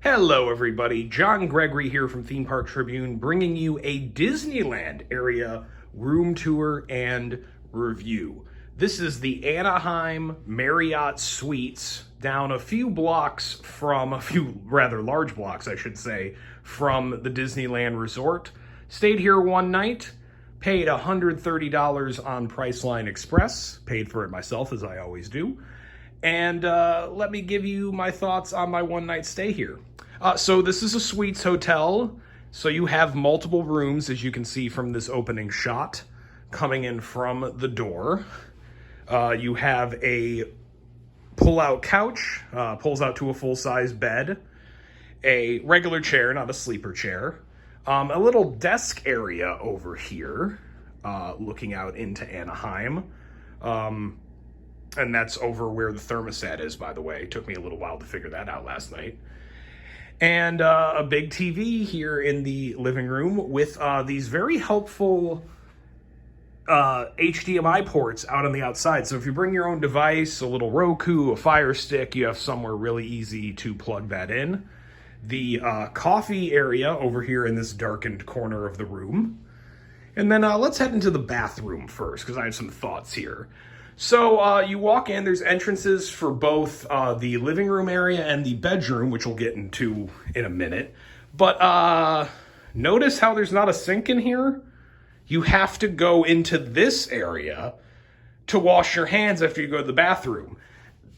Hello everybody, John Gregory here from Theme Park Tribune, bringing you a Disneyland area room tour and review. This is the Anaheim Marriott Suites, down a few rather large blocks I should say, from the Disneyland Resort. Stayed here one night, paid $130 on Priceline Express, paid for it myself as I always do. And let me give you my thoughts on my one night stay here. So this is a suites hotel. So you have multiple rooms, as you can see from this opening shot, coming in from the door. You have a pull-out couch, pulls out to a full-size bed, a regular chair, not a sleeper chair, a little desk area over here, looking out into Anaheim. And that's over where the thermostat is, by the way. It took me a little while to figure that out last night. And a big TV here in the living room with these very helpful HDMI ports out on the outside. So if you bring your own device, a little Roku, a Fire Stick, you have somewhere really easy to plug that in. The coffee area over here in this darkened corner of the room. And then let's head into the bathroom first, because I have some thoughts here. So you walk in, there's entrances for both the living room area and the bedroom, which we'll get into in a minute. But notice how there's not a sink in here? You have to go into this area to wash your hands after you go to the bathroom.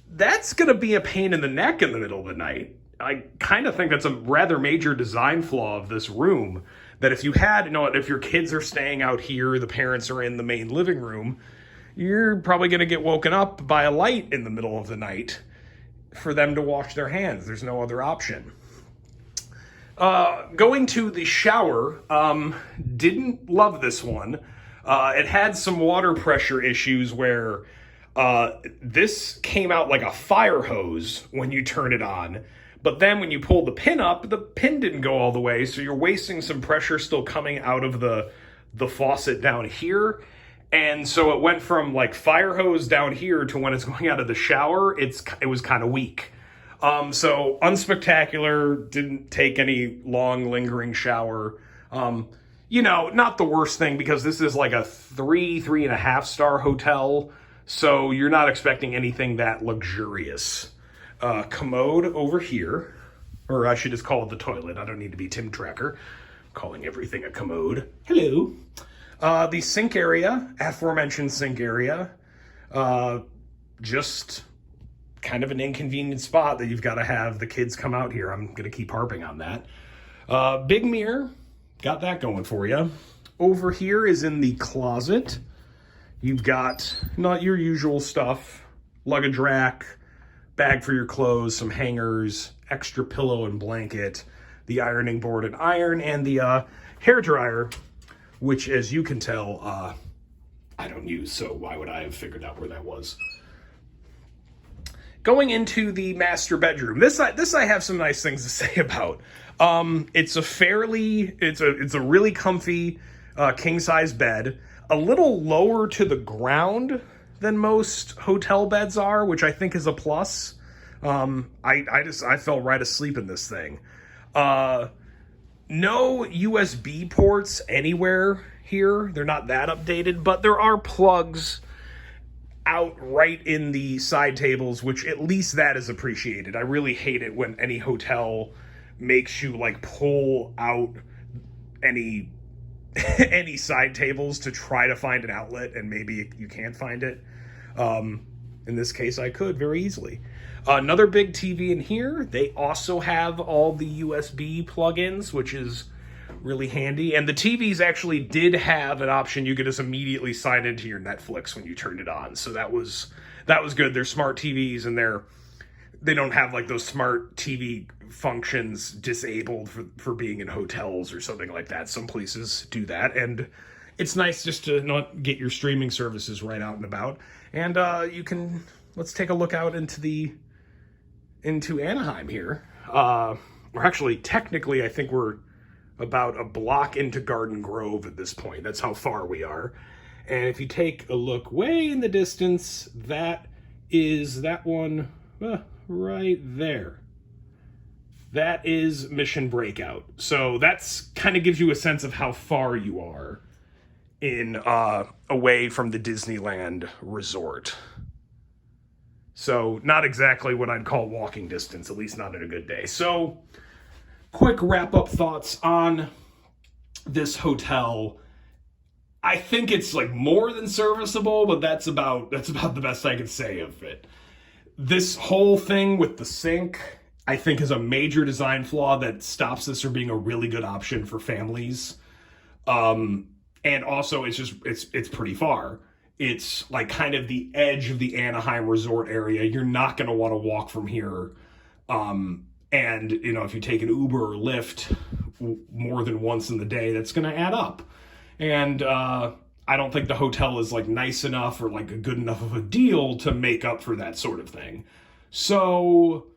That's going to be a pain in the neck in the middle of the night. I kind of think that's a rather major design flaw of this room, that if you had, if your kids are staying out here, the parents are in the main living room, you're probably going to get woken up by a light in the middle of the night for them to wash their hands. There's no other option. Going to the shower, didn't love this one. It had some water pressure issues where this came out like a fire hose when you turn it on. But then when you pull the pin up, the pin didn't go all the way, so you're wasting some pressure still coming out of the faucet down here. And so it went from like fire hose down here to when it's going out of the shower, it was kind of weak. So unspectacular, didn't take any long lingering shower. Not the worst thing, because this is like a 3.5 star hotel. So you're not expecting anything that luxurious. Commode over here, or I should just call it the toilet. I don't need to be Tim Tracker, calling everything a commode. Hello. The sink area, aforementioned sink area, just kind of an inconvenient spot that you've got to have the kids come out here. I'm going to keep harping on that. Big mirror, got that going for you. Over here is in the closet. You've got not your usual stuff, luggage rack, bag for your clothes, some hangers, extra pillow and blanket, the ironing board and iron, and the hair dryer, which, as you can tell, I don't use, so why would I have figured out where that was? Going into the master bedroom, this I have some nice things to say about. It's a really comfy king-size bed, a little lower to the ground than most hotel beds are, which I think is a plus. I fell right asleep in this thing. No USB ports anywhere here. They're not that updated, but there are plugs out right in the side tables, which at least that is appreciated. I really hate it when any hotel makes you like pull out any side tables to try to find an outlet, and maybe you can't find it. In this case, I could very easily. Another big TV in here. They also have all the USB plugins, which is really handy. And the TVs actually did have an option. You could just immediately sign into your Netflix when you turned it on. So that was good. They're smart TVs, and they don't have like those smart TV functions disabled for being in hotels or something like that. Some places do that, and it's nice just to not get your streaming services right out and about. And let's take a look out into Anaheim here. We're actually, technically, I think we're about a block into Garden Grove at this point. That's how far we are. And if you take a look way in the distance, that is that one right there. that is Mission Breakout. So that's kind of gives you a sense of how far you are in away from the Disneyland Resort. So not exactly what I'd call walking distance, at least not in a good day. So quick wrap-up thoughts on this hotel. I think it's like more than serviceable, but that's about the best I could say of it. This whole thing with the sink, I think, is a major design flaw that stops this from being a really good option for families. And also, it's pretty far. It's like kind of the edge of the Anaheim Resort area. You're not going to want to walk from here. And, you know, if you take an Uber or Lyft more than once in the day, that's going to add up. And I don't think the hotel is like nice enough or like a good enough of a deal to make up for that sort of thing. So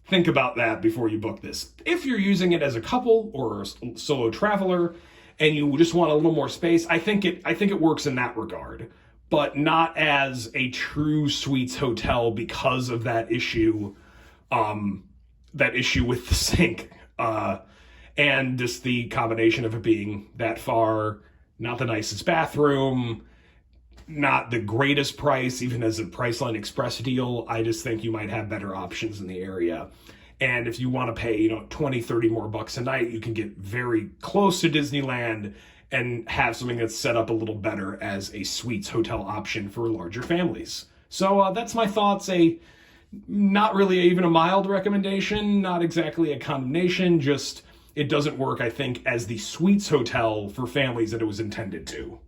think about that before you book this. If you're using it as a couple or a solo traveler and you just want a little more space, I think it works in that regard, but not as a true suites hotel because of that issue with the sink, and just the combination of it being that far, not the nicest bathroom, not the greatest price, even as a Priceline Express deal. I just think you might have better options in the area. And if you want to pay, 20, 30 more bucks a night, you can get very close to Disneyland and have something that's set up a little better as a suites hotel option for larger families. So that's my thoughts. Not really even a mild recommendation, not exactly a condemnation, just it doesn't work, I think, as the suites hotel for families that it was intended to.